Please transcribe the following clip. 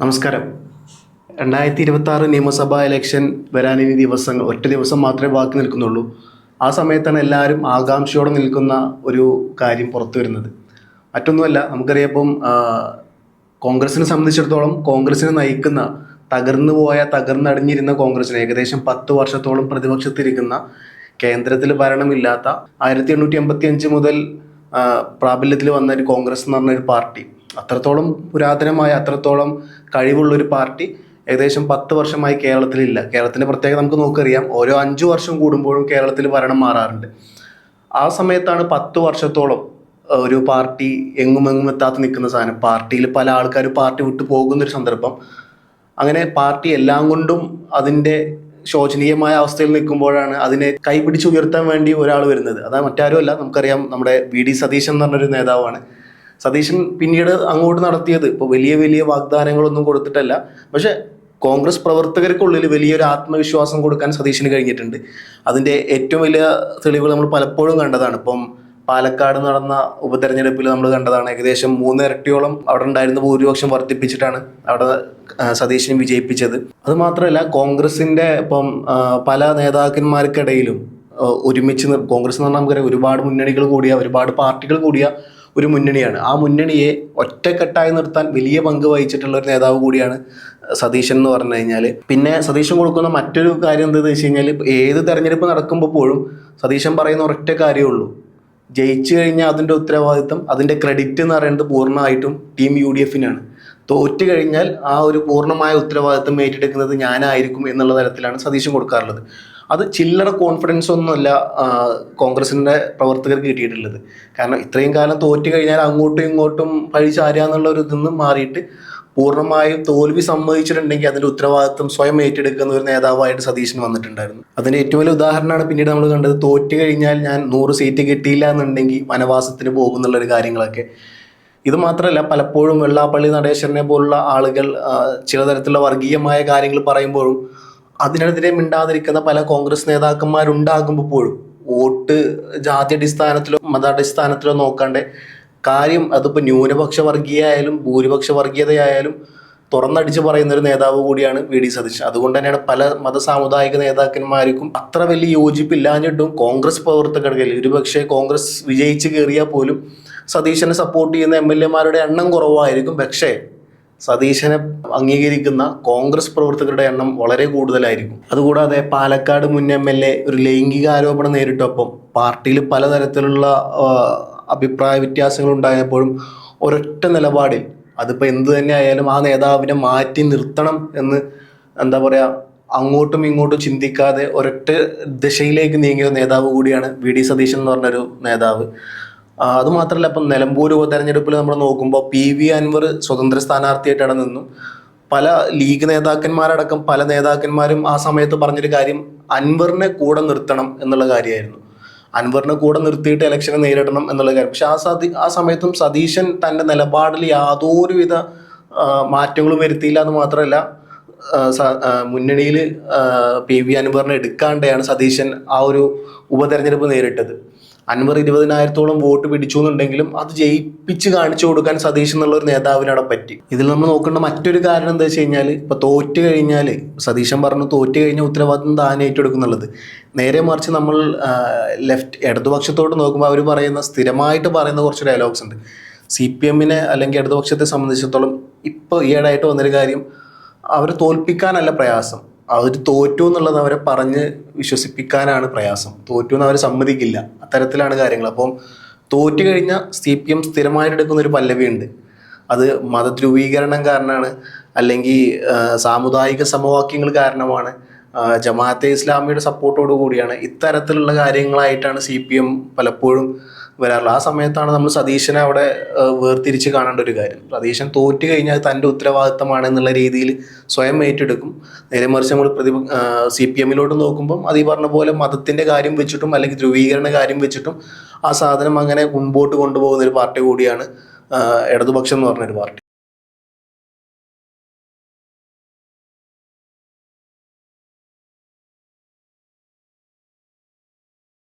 നമസ്കാരം. 2026 നിയമസഭാ ഇലക്ഷൻ വരാനിനി ദിവസങ്ങൾ, ഒറ്റ ദിവസം മാത്രമേ ബാക്കി നിൽക്കുന്നുള്ളൂ. ആ സമയത്താണ് എല്ലാവരും ആകാംക്ഷയോടെ നിൽക്കുന്ന ഒരു കാര്യം പുറത്തു വരുന്നത്. മറ്റൊന്നുമല്ല, നമുക്കറിയാം ഇപ്പം കോൺഗ്രസിനെ സംബന്ധിച്ചിടത്തോളം കോൺഗ്രസിനെ നയിക്കുന്ന തകർന്നടിഞ്ഞിരുന്ന കോൺഗ്രസിന് ഏകദേശം 10 വർഷത്തോളം പ്രതിപക്ഷത്തിരിക്കുന്ന, കേന്ദ്രത്തിൽ ഭരണമില്ലാത്ത 1885 മുതൽ പ്രാബല്യത്തിൽ വന്ന ഒരു കോൺഗ്രസ് എന്ന് പറഞ്ഞൊരു പാർട്ടി, അത്രത്തോളം പുരാതനമായ, അത്രത്തോളം കഴിവുള്ളൊരു പാർട്ടി ഏകദേശം 10 വർഷമായി കേരളത്തിലില്ല. കേരളത്തിൻ്റെ പ്രത്യേകത നമുക്ക് നോക്കറിയാം. ഓരോ 5 വർഷം കൂടുമ്പോഴും കേരളത്തിൽ ഭരണം മാറാറുണ്ട്. ആ സമയത്താണ് 10 വർഷത്തോളം ഒരു പാർട്ടി എങ്ങും എത്താതെ നിൽക്കുന്ന സാധനം. പാർട്ടിയിൽ പല ആൾക്കാർ പാർട്ടി വിട്ടു പോകുന്നൊരു സന്ദർഭം. അങ്ങനെ പാർട്ടി എല്ലാം കൊണ്ടും അതിൻ്റെ ശോചനീയമായ അവസ്ഥയിൽ നിൽക്കുമ്പോഴാണ് അതിനെ കൈപിടിച്ചുയർത്താൻ വേണ്ടി ഒരാൾ വരുന്നത്. അത് മറ്റാരുമല്ല, നമുക്കറിയാം, നമ്മുടെ VD സതീശൻ എന്ന് പറഞ്ഞൊരു നേതാവാണ്. സതീശൻ പിന്നീട് അങ്ങോട്ട് നടത്തിയത് ഇപ്പോൾ വലിയ വാഗ്ദാനങ്ങളൊന്നും കൊടുത്തിട്ടല്ല, പക്ഷെ കോൺഗ്രസ് പ്രവർത്തകർക്കുള്ളിൽ വലിയൊരു ആത്മവിശ്വാസം കൊടുക്കാൻ സതീശന് കഴിഞ്ഞിട്ടുണ്ട്. അതിൻ്റെ ഏറ്റവും വലിയ തെളിവുകൾ നമ്മൾ പലപ്പോഴും കണ്ടതാണ്. ഇപ്പം പാലക്കാട് നടന്ന ഉപതെരഞ്ഞെടുപ്പിൽ നമ്മൾ കണ്ടതാണ്. ഏകദേശം 3 ഇരട്ടിയോളം അവിടെ ഉണ്ടായിരുന്ന ഭൂരിപക്ഷം വർദ്ധിപ്പിച്ചിട്ടാണ് അവിടെ സതീശനെ വിജയിപ്പിച്ചത്. അത് മാത്രമല്ല, കോൺഗ്രസിൻ്റെ ഇപ്പം പല നേതാക്കന്മാർക്കിടയിലും ഒരുമിച്ച് കോൺഗ്രസ് എന്ന് പറഞ്ഞാൽ നമുക്കറിയാം, ഒരുപാട് മുന്നണികൾ കൂടിയ, ഒരുപാട് പാർട്ടികൾ കൂടിയ ഒരു മുന്നണിയാണ്. ആ മുന്നണിയെ ഒറ്റക്കെട്ടായി നിർത്താൻ വലിയ പങ്ക് വഹിച്ചിട്ടുള്ള ഒരു നേതാവ് കൂടിയാണ് സതീശൻ എന്ന് പറഞ്ഞു കഴിഞ്ഞാൽ. പിന്നെ സതീശൻ കൊടുക്കുന്ന മറ്റൊരു കാര്യം എന്താണെന്ന് വെച്ച് കഴിഞ്ഞാൽ, ഏത് തെരഞ്ഞെടുപ്പ് നടക്കുമ്പോഴും സതീശൻ പറയുന്ന ഒരൊറ്റ കാര്യമേ ഉള്ളൂ: ജയിച്ചു കഴിഞ്ഞാൽ അതിൻ്റെ ഉത്തരവാദിത്തം, അതിൻ്റെ ക്രെഡിറ്റ് എന്ന് പറയുന്നത് പൂർണ്ണമായിട്ടും ടീം UDFനാണ്. തോറ്റു കഴിഞ്ഞാൽ ആ ഒരു പൂർണ്ണമായ ഉത്തരവാദിത്തം ഏറ്റെടുക്കുന്നത് ഞാനായിരിക്കും എന്നുള്ള തരത്തിലാണ് സതീശൻ കൊടുക്കാറുള്ളത്. അത് ചില്ലറ കോൺഫിഡൻസ് ഒന്നുമല്ല കോൺഗ്രസിൻ്റെ പ്രവർത്തകർക്ക് കിട്ടിയിട്ടുള്ളത്. കാരണം ഇത്രയും കാലം തോറ്റു കഴിഞ്ഞാൽ അങ്ങോട്ടും ഇങ്ങോട്ടും പഴിചാരുക എന്നുള്ള ഒരു ഇതിൽ നിന്ന് മാറിയിട്ട് പൂർണ്ണമായും തോൽവി സമ്മതിച്ചിട്ടുണ്ടെങ്കിൽ അതിൻ്റെ ഉത്തരവാദിത്വം സ്വയം ഏറ്റെടുക്കുന്ന ഒരു നേതാവായിട്ട് സതീശൻ വന്നിട്ടുണ്ടായിരുന്നു. അതിൻ്റെ ഏറ്റവും വലിയ ഉദാഹരണമാണ് പിന്നീട് നമ്മൾ കണ്ടത്. തോറ്റു കഴിഞ്ഞാൽ ഞാൻ 100 സീറ്റ് കിട്ടിയില്ല എന്നുണ്ടെങ്കിൽ വനവാസത്തിന് പോകുന്നുള്ളൊരു കാര്യങ്ങളൊക്കെ. ഇത് മാത്രമല്ല, പലപ്പോഴും വെള്ളാപ്പള്ളി നടേശനെ പോലുള്ള ആളുകൾ ചില തരത്തിലുള്ള വർഗീയമായ കാര്യങ്ങൾ പറയുമ്പോഴും അതിനെതിരെ മിണ്ടാതിരിക്കുന്ന പല കോൺഗ്രസ് നേതാക്കന്മാരുണ്ടാകുമ്പോഴും വോട്ട് ജാതി അടിസ്ഥാനത്തിലോ മതാടിസ്ഥാനത്തിലോ നോക്കാണ്ട് കാര്യം, അതിപ്പോൾ ന്യൂനപക്ഷ വർഗീയമായാലും ഭൂരിപക്ഷ വർഗീയതയായാലും തുറന്നടിച്ച് പറയുന്ന ഒരു നേതാവ് കൂടിയാണ് VD സതീശൻ. അതുകൊണ്ട് തന്നെയാണ് പല സാമുദായിക നേതാക്കന്മാർക്കും അത്ര വലിയ യോജിപ്പില്ലാഞ്ഞിട്ടും കോൺഗ്രസ് പ്രവർത്തകർക്കിടയിൽ, ഒരുപക്ഷെ കോൺഗ്രസ് വിജയിച്ച് കയറിയാൽ പോലും സതീശനെ സപ്പോർട്ട് ചെയ്യുന്ന MLA-മാരുടെ എണ്ണം കുറവായിരിക്കും. പക്ഷേ സതീശനെ അംഗീകരിക്കുന്ന കോൺഗ്രസ് പ്രവർത്തകരുടെ എണ്ണം വളരെ കൂടുതലായിരിക്കും. അതുകൂടാതെ പാലക്കാട് മുൻ MLA ഒരു ലൈംഗിക ആരോപണം നേരിട്ടപ്പം പാർട്ടിയിൽ പലതരത്തിലുള്ള അഭിപ്രായ വ്യത്യാസങ്ങൾ ഉണ്ടായപ്പോഴും ഒരൊറ്റ നിലപാടിൽ, അതിപ്പോൾ എന്ത് തന്നെ ആയാലും ആ നേതാവിനെ മാറ്റി നിർത്തണം എന്ന്, എന്താ പറയുക, അങ്ങോട്ടും ഇങ്ങോട്ടും ചിന്തിക്കാതെ ഒരൊറ്റ ദിശയിലേക്ക് നീങ്ങിയ നേതാവ് കൂടിയാണ് VD സതീശൻ എന്ന് പറഞ്ഞൊരു നേതാവ്. അതുമാത്രമല്ല, ഇപ്പം നിലമ്പൂർ ഉപതെരഞ്ഞെടുപ്പിൽ നമ്മൾ നോക്കുമ്പോൾ PV അൻവർ സ്വതന്ത്ര സ്ഥാനാർത്ഥിയായിട്ട് അവിടെ നിന്നു. പല ലീഗ് നേതാക്കന്മാരടക്കം പല നേതാക്കന്മാരും ആ സമയത്ത് പറഞ്ഞൊരു കാര്യം അൻവറിനെ കൂടെ നിർത്തണം എന്നുള്ള കാര്യമായിരുന്നു. അൻവറിനെ കൂടെ നിർത്തിയിട്ട് ഇലക്ഷനെ നേരിടണം എന്നുള്ള കാര്യം. പക്ഷെ ആ സമയത്തും സതീശൻ തൻ്റെ നിലപാടിൽ യാതൊരുവിധ മാറ്റങ്ങളും വരുത്തിയില്ല. എന്ന് മാത്രമല്ല, മുന്നണിയിൽ PV അൻവറിനെ എടുക്കാണ്ടെയാണ് സതീശൻ ആ ഒരു ഉപതെരഞ്ഞെടുപ്പ് നേരിട്ടത്. അൻവർ 20,000-ഓളം വോട്ട് പിടിച്ചു എന്നുണ്ടെങ്കിലും അത് ജയിപ്പിച്ച് കാണിച്ചു കൊടുക്കാൻ സതീശൻ എന്നുള്ളൊരു നേതാവിനവിടെ പറ്റി. ഇതിൽ നമ്മൾ നോക്കേണ്ട മറ്റൊരു കാരണം എന്താ വെച്ച് കഴിഞ്ഞാൽ, ഇപ്പോൾ തോറ്റു കഴിഞ്ഞാൽ സതീശൻ പറഞ്ഞു തോറ്റു കഴിഞ്ഞാൽ ഉത്തരവാദിത്വം താൻ ഏറ്റെടുക്കുന്നുള്ളത്. നേരെ മറിച്ച് നമ്മൾ ഇടതുപക്ഷത്തോട്ട് നോക്കുമ്പോൾ അവർ സ്ഥിരമായിട്ട് പറയുന്ന കുറച്ച് ഡയലോഗ്സ് ഉണ്ട്. CPM-നെ അല്ലെങ്കിൽ ഇടതുപക്ഷത്തെ സംബന്ധിച്ചിടത്തോളം ഇപ്പോൾ ഈയിടെയായിട്ട് വന്നൊരു കാര്യം, അവരെ തോൽപ്പിക്കാനല്ല പ്രയാസം, അവർ തോറ്റു എന്നുള്ളത് അവരെ പറഞ്ഞ് വിശ്വസിപ്പിക്കാനാണ് പ്രയാസം. തോറ്റു എന്ന് അവർ സമ്മതിക്കില്ല. അത്തരത്തിലാണ് കാര്യങ്ങൾ. അപ്പം തോറ്റു കഴിഞ്ഞാൽ CPM സ്ഥിരമായിട്ട് എടുക്കുന്ന ഒരു പല്ലവിയുണ്ട്. അത് മതധ്രുവീകരണം കാരണമാണ്, അല്ലെങ്കിൽ സാമുദായിക സമവാക്യങ്ങൾ കാരണമാണ്, ജമാഅത്തെ ഇസ്ലാമിയുടെ സപ്പോർട്ടോടു കൂടിയാണ്. ഇത്തരത്തിലുള്ള കാര്യങ്ങളായിട്ടാണ് CPM പലപ്പോഴും വരാറുള്ളത്. ആ സമയത്താണ് നമ്മൾ സതീശനെ അവിടെ വേർതിരിച്ച് കാണേണ്ട ഒരു കാര്യം. സതീശൻ തോറ്റു കഴിഞ്ഞാൽ തൻ്റെ ഉത്തരവാദിത്തമാണ് എന്നുള്ള രീതിയിൽ സ്വയം ഏറ്റെടുക്കും. നേരെ മറിച്ച് നമ്മൾ CPM-ലോട്ട് നോക്കുമ്പം അത് ഈ പറഞ്ഞ പോലെ മതത്തിൻ്റെ കാര്യം വെച്ചിട്ടും അല്ലെങ്കിൽ ധ്രുവീകരണ കാര്യം വെച്ചിട്ടും ആ സാധനം അങ്ങനെ മുൻപോട്ട് കൊണ്ടുപോകുന്ന ഒരു പാർട്ടി കൂടിയാണ് ഇടതുപക്ഷം എന്ന് പറഞ്ഞൊരു പാർട്ടി.